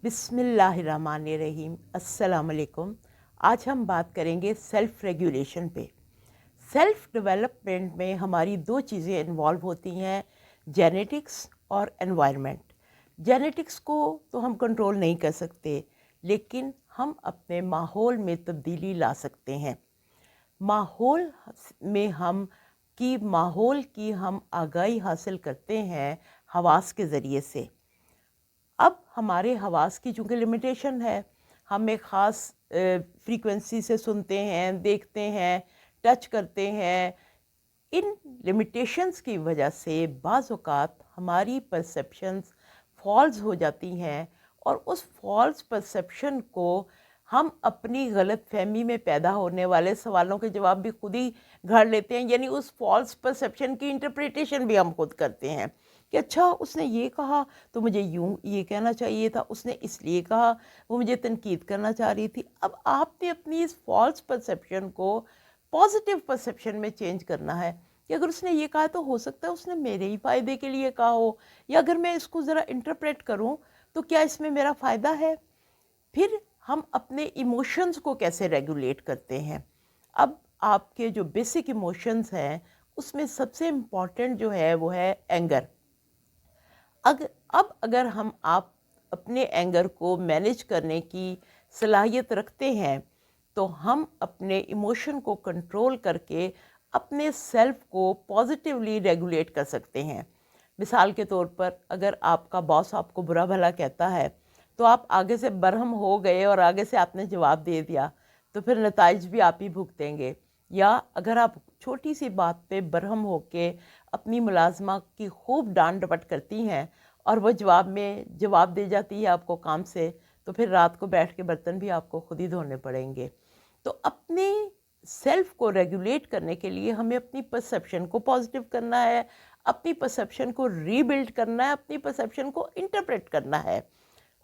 बिस्मिल्लाहिर्रहमानिर्रहीम। अस्सलाम वालेकुम। आज हम बात करेंगे सेल्फ़ रेगुलेशन पे। सेल्फ़ डेवलपमेंट में हमारी दो चीज़ें इन्वॉल्व होती हैं, जेनेटिक्स और एनवायरनमेंट। जेनेटिक्स को तो हम कंट्रोल नहीं कर सकते, लेकिन हम अपने माहौल में तब्दीली ला सकते हैं। माहौल की हम आगाही हासिल करते हैं हवास के ज़रिए से। अब हमारे हवास की चूँकि लिमिटेशन है, हम एक ख़ास फ्रीक्वेंसी से सुनते हैं, देखते हैं, टच करते हैं। इन लिमिटेशंस की वजह से बाज़ औक़ात हमारी परसेप्शंस फॉल्स हो जाती हैं, और उस फॉल्स परसेप्शन को हम अपनी गलत फहमी में पैदा होने वाले सवालों के जवाब भी खुद ही घड़ लेते हैं। यानी उस फॉल्स परसेप्शन की इंटरप्रिटेशन भी हम खुद करते हैं कि अच्छा उसने ये कहा तो मुझे यूँ ये कहना चाहिए था, उसने इसलिए कहा, वो मुझे तनकीद करना चाह रही थी। अब आपने अपनी इस फॉल्स परसेप्शन को पॉजिटिव परसेप्शन में चेंज करना है कि अगर उसने ये कहा तो हो सकता है उसने मेरे ही फ़ायदे के लिए कहा हो, या अगर मैं इसको ज़रा इंटरप्रेट करूं तो क्या इसमें मेरा फ़ायदा है। फिर हम अपने इमोशंस को कैसे रेगुलेट करते हैं। अब आपके जो बेसिक इमोशंस हैं उसमें सबसे इम्पॉर्टेंट जो है वो है एंगर। अगर आप अपने एंगर को मैनेज करने की सलाहियत रखते हैं, तो हम अपने इमोशन को कंट्रोल करके अपने सेल्फ को पॉजिटिवली रेगुलेट कर सकते हैं। मिसाल के तौर पर, अगर आपका बॉस आपको बुरा भला कहता है तो आप आगे से बरहम हो गए और आगे से आपने जवाब दे दिया, तो फिर नताइज भी आप ही भुगतेंगे। या अगर आप छोटी सी बात पे बरहम होके अपनी मुलाजमा की खूब डांट डपट करती हैं और वो जवाब दे जाती है आपको काम से, तो फिर रात को बैठ के बर्तन भी आपको खुद ही धोने पड़ेंगे। तो अपने सेल्फ को रेगुलेट करने के लिए हमें अपनी परसेप्शन को पॉजिटिव करना है, अपनी परसेप्शन को रीबिल्ड करना है, अपनी परसेप्शन को इंटरप्रेट करना है,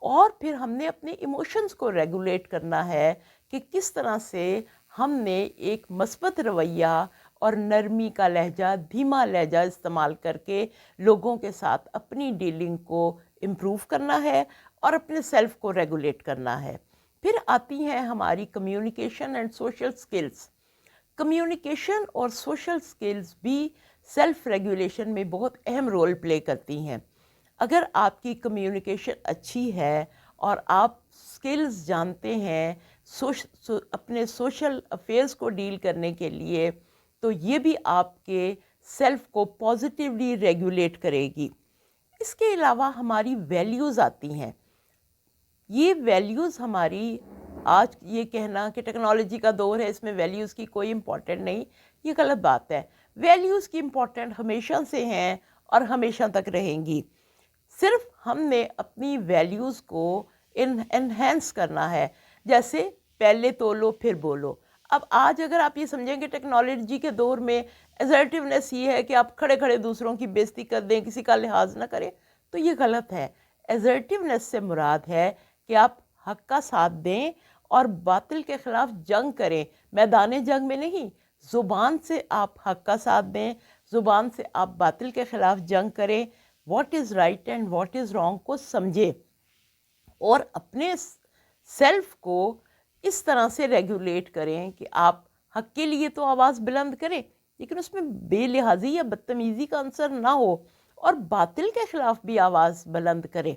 और फिर हमने अपने इमोशंस को रेगुलेट करना है कि किस तरह से हमने एक मस्बत रवैया और नरमी का लहजा, धीमा लहजा इस्तेमाल करके लोगों के साथ अपनी डीलिंग को इम्प्रूव करना है और अपने सेल्फ को रेगुलेट करना है। फिर आती हैं हमारी communication and social skills. Communication और सोशल स्किल्स भी सेल्फ रेगुलेशन में बहुत अहम रोल प्ले करती हैं। अगर आपकी कम्युनिकेशन अच्छी है और आप स्किल्स जानते हैं अपने सोशल अफेयर्स को डील करने के लिए, तो ये भी आपके सेल्फ को पॉजिटिवली रेगुलेट करेगी। इसके अलावा हमारी वैल्यूज़ आती हैं। ये वैल्यूज़ हमारी, आज ये कहना कि टेक्नोलॉजी का दौर है इसमें वैल्यूज़ की कोई इम्पोर्टेंट नहीं, ये गलत बात है। वैल्यूज़ की इम्पोर्टेंट हमेशा से हैं और हमेशा तक रहेंगी। सिर्फ हमने अपनी वैल्यूज़ को इन्हेंस करना है। जैसे पहले तोलो फिर बोलो। अब आज अगर आप ये समझेंगे टेक्नोलॉजी के दौर में असर्टिवनेस ये है कि आप खड़े खड़े दूसरों की बेइज्जती कर दें, किसी का लिहाज ना करें, तो ये गलत है। असर्टिवनेस से मुराद है कि आप हक का साथ दें और बातिल के ख़िलाफ़ जंग करें, मैदान जंग में नहीं। ज़ुबान से आप हक का साथ दें, ज़ुबान से आप बातिल के ख़िलाफ़ जंग करें, what is right and what is wrong को समझें, और अपने सेल्फ को इस तरह से रेगुलेट करें कि आप हक के लिए तो आवाज़ बुलंद करें, लेकिन उसमें बेलिहाजी या बदतमीज़ी का अंसर ना हो, और बातिल के ख़िलाफ़ भी आवाज़ बुलंद करें,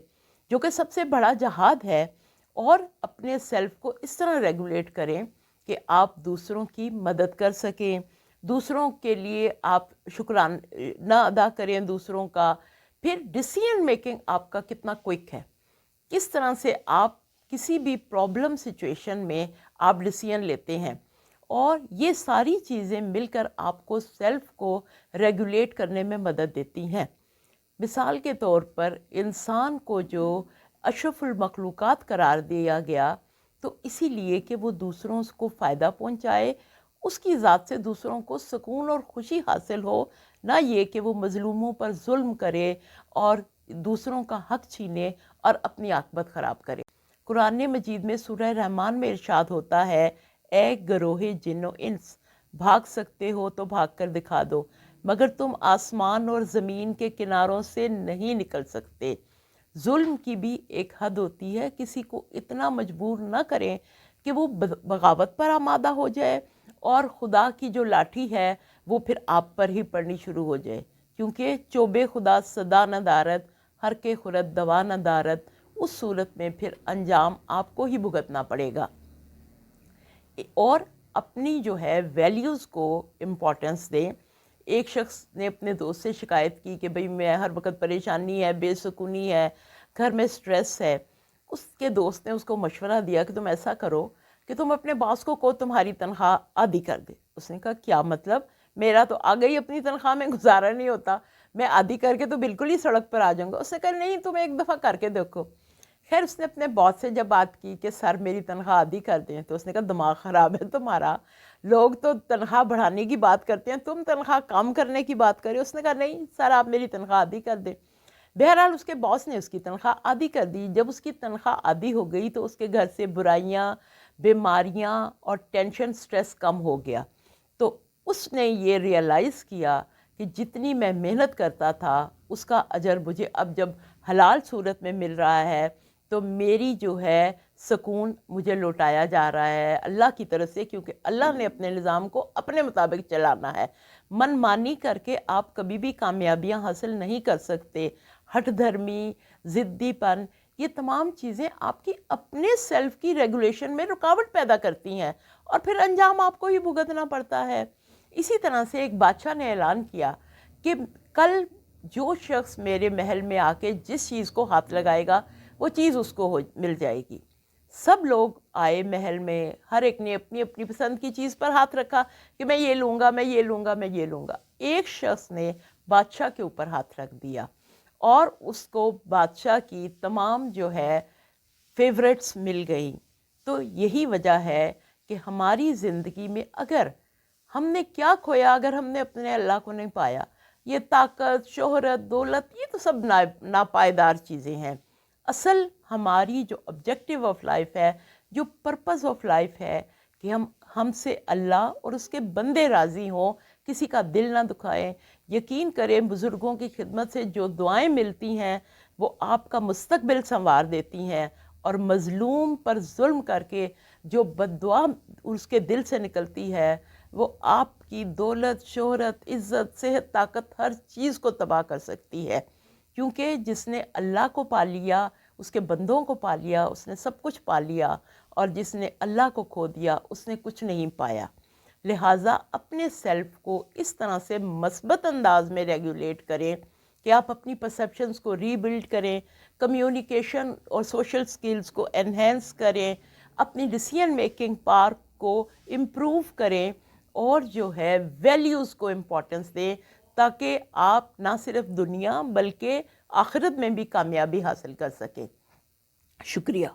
जो कि सबसे बड़ा जहाद है। और अपने सेल्फ को इस तरह रेगुलेट करें कि आप दूसरों की मदद कर सकें, दूसरों के लिए आप शुक्राना अदा करें दूसरों का। फिर डिसीजन मेकिंग आपका कितना क्विक है, किस तरह से आप किसी भी प्रॉब्लम सिचुएशन में आप डिसीजन लेते हैं, और ये सारी चीज़ें मिलकर आपको सेल्फ को रेगुलेट करने में मदद देती हैं। मिसाल के तौर पर, इंसान को जो अशरफुल मखलूक़ात करार दिया गया, तो इसीलिए कि वो दूसरों को फ़ायदा पहुंचाए, उसकी ज़ात से दूसरों को सुकून और खुशी हासिल हो, ना ये कि वो मज़लूमों पर जुल्म करे और दूसरों का हक छीने और अपनी आक़िबत ख़राब करे। कुरान मजीद में सूरह रहमान में इरशाद होता है, ए गरोहे जिन्नो इंस, भाग सकते हो तो भाग कर दिखा दो, मगर तुम आसमान और ज़मीन के किनारों से नहीं निकल सकते। ظلم کی بھی ایک حد ہوتی ہے. کسی کو اتنا مجبور نہ کریں کہ وہ بغاوت پر آمادہ ہو جائے اور خدا کی جو لاٹھی ہے وہ پھر آپ پر ہی پڑنی شروع ہو جائے. کیونکہ چوبے خدا صدا نہ دارت، ہر کے خورد دوا نہ دارت، اس صورت میں پھر انجام آپ کو ہی بھگتنا پڑے گا. اور اپنی جو ہے ویلیوز کو امپورٹنس دیں. ایک شخص نے اپنے دوست سے شکایت کی کہ بھئی میں ہر وقت پریشانی ہے، بے سکونی ہے، گھر میں سٹریس ہے. اس کے دوست نے اس کو مشورہ دیا کہ تم ایسا کرو کہ تم اپنے باس کو تمہاری تنخواہ آدھی کر دے. اس نے کہا کیا مطلب؟ میرا تو آگے ہی اپنی تنخواہ میں گزارا نہیں ہوتا، میں آدھی کر کے تو بالکل ہی سڑک پر آ جاؤں گا. اس نے کہا نہیں، تم ایک دفعہ کر کے دیکھو. خیر اس نے اپنے باس سے جب بات کی کہ سر میری تنخواہ آدھی کر دیں، تو اس نے کہا دماغ خراب ہے تمہارا، لوگ تو تنخواہ بڑھانے کی بات کرتے ہیں، تم تنخواہ کم کرنے کی بات کرے. اس نے کہا نہیں سر، آپ میری تنخواہ آدھی کر دیں. بہرحال اس کے باس نے اس کی تنخواہ آدھی کر دی. جب اس کی تنخواہ آدھی ہو گئی تو اس کے گھر سے برائیاں، بیماریاں اور ٹینشن، سٹریس کم ہو گیا. تو اس نے یہ ریئلائز کیا کہ جتنی میں محنت کرتا تھا اس کا اجر مجھے اب جب حلال صورت میں مل رہا ہے تو میری جو ہے سکون مجھے لوٹایا جا رہا ہے اللہ کی طرف سے، کیونکہ اللہ نے اپنے نظام کو اپنے مطابق چلانا ہے. من مانی کر کے آپ کبھی بھی کامیابیاں حاصل نہیں کر سکتے. ہٹ دھرمی، ضدی پن، یہ تمام چیزیں آپ کی اپنے سیلف کی ریگولیشن میں رکاوٹ پیدا کرتی ہیں اور پھر انجام آپ کو ہی بھگتنا پڑتا ہے. اسی طرح سے ایک بادشاہ نے اعلان کیا کہ کل جو شخص میرے محل میں آ کے جس چیز کو ہاتھ لگائے گا وہ چیز اس کو مل جائے گی. سب لوگ آئے محل میں، ہر ایک نے اپنی اپنی پسند کی چیز پر ہاتھ رکھا کہ میں یہ لوں گا، میں یہ لوں گا، میں یہ لوں گا. ایک شخص نے بادشاہ کے اوپر ہاتھ رکھ دیا اور اس کو بادشاہ کی تمام جو ہے فیوریٹس مل گئیں. تو یہی وجہ ہے کہ ہماری زندگی میں اگر ہم نے کیا کھویا، اگر ہم نے اپنے اللہ کو نہیں پایا، یہ طاقت، شہرت، دولت، یہ تو سب ناپائیدار چیزیں ہیں. اصل ہماری جو آبجیکٹیو آف لائف ہے، جو پرپز آف لائف ہے کہ ہم سے اللہ اور اس کے بندے راضی ہوں، کسی کا دل نہ دکھائیں. یقین کریں بزرگوں کی خدمت سے جو دعائیں ملتی ہیں وہ آپ کا مستقبل سنوار دیتی ہیں، اور مظلوم پر ظلم کر کے جو بد دعا اس کے دل سے نکلتی ہے وہ آپ کی دولت، شہرت، عزت، صحت، طاقت، ہر چیز کو تباہ کر سکتی ہے. کیونکہ جس نے اللہ کو پا لیا، اس کے بندوں کو پا لیا، اس نے سب کچھ پا لیا، اور جس نے اللہ کو کھو دیا اس نے کچھ نہیں پایا. لہٰذا اپنے سیلف کو اس طرح سے مثبت انداز میں ریگولیٹ کریں کہ آپ اپنی پرسیپشنز کو ری بلڈ کریں، کمیونیکیشن اور سوشل سکلز کو انہینس کریں، اپنی ڈیسیژن میکنگ پاور کو امپروو کریں، اور جو ہے ویلیوز کو امپورٹنس دیں تاکہ آپ نہ صرف دنیا بلکہ آخرت میں بھی کامیابی حاصل کر سکیں. شکریہ.